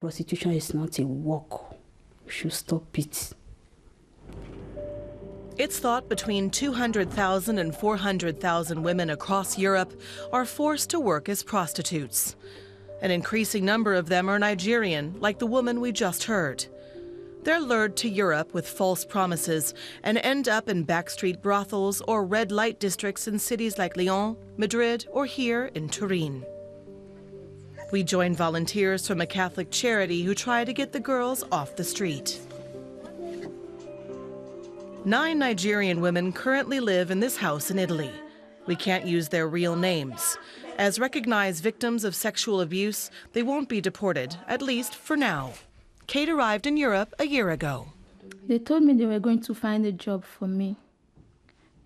Prostitution is not a work. We should stop it. It's thought between 200,000 and 400,000 women across Europe are forced to work as prostitutes. An increasing number of them are Nigerian, like the woman we just heard. They're lured to Europe with false promises and end up in backstreet brothels or red light districts in cities like Lyon, Madrid, or here in Turin. We join volunteers from a Catholic charity who try to get the girls off the street. 9 Nigerian women currently live in this house in Italy. We can't use their real names. As recognized victims of sexual abuse, they won't be deported, at least for now. Kate arrived in Europe a year ago. They told me they were going to find a job for me,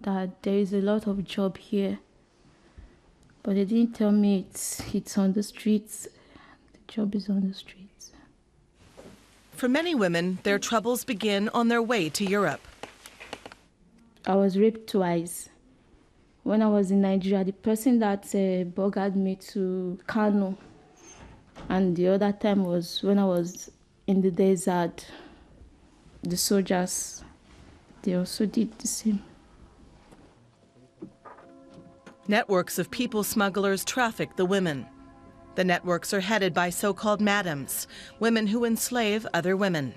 that there is a lot of job here. But they didn't tell me it's on the streets. The job is on the streets. For many women, their troubles begin on their way to Europe. I was raped twice. When I was in Nigeria, the person that buggered me to Kano, and the other time was when I was in the desert. The soldiers, they also did the same. Networks of people smugglers traffic the women. The networks are headed by so-called madams, women who enslave other women.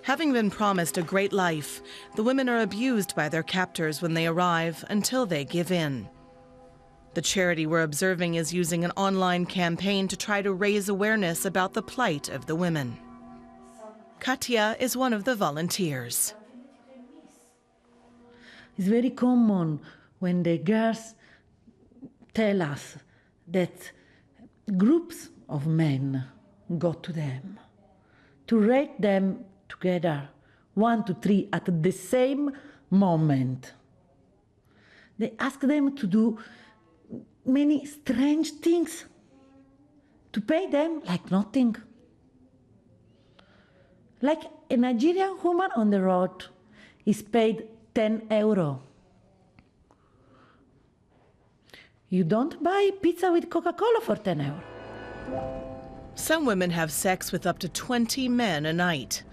Having been promised a great life, the women are abused by their captors when they arrive until they give in. The charity we're observing is using an online campaign to try to raise awareness about the plight of the women. Katia is one of the volunteers. It's very common when the girls tell us that groups of men go to them to rape them together, 1 to 3 at the same moment. They ask them to do many strange things, to pay them like nothing. Like a Nigerian woman on the road is paid 10 euro. You don't buy pizza with Coca-Cola for 10 euro. Some women have sex with up to 20 men a night.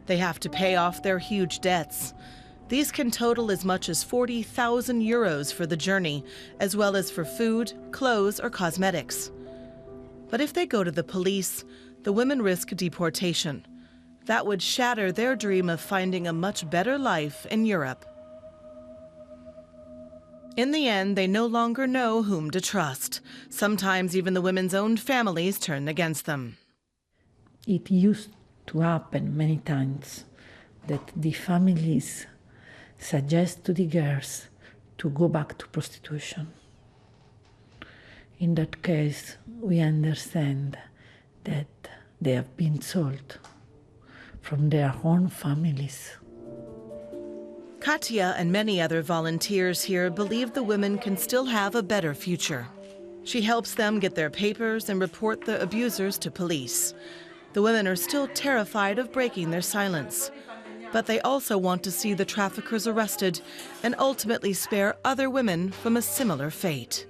They have to pay off their huge debts. These can total as much as 40,000 euros for the journey, as well as for food, clothes, or cosmetics. But if they go to the police, the women risk deportation. That would shatter their dream of finding a much better life in Europe. In the end, they no longer know whom to trust. Sometimes even the women's own families turn against them. It used to happen many times that the families suggest to the girls to go back to prostitution. In that case, we understand that they have been sold from their own families. Katia and many other volunteers here believe the women can still have a better future. She helps them get their papers and report the abusers to police. The women are still terrified of breaking their silence, but they also want to see the traffickers arrested and ultimately spare other women from a similar fate.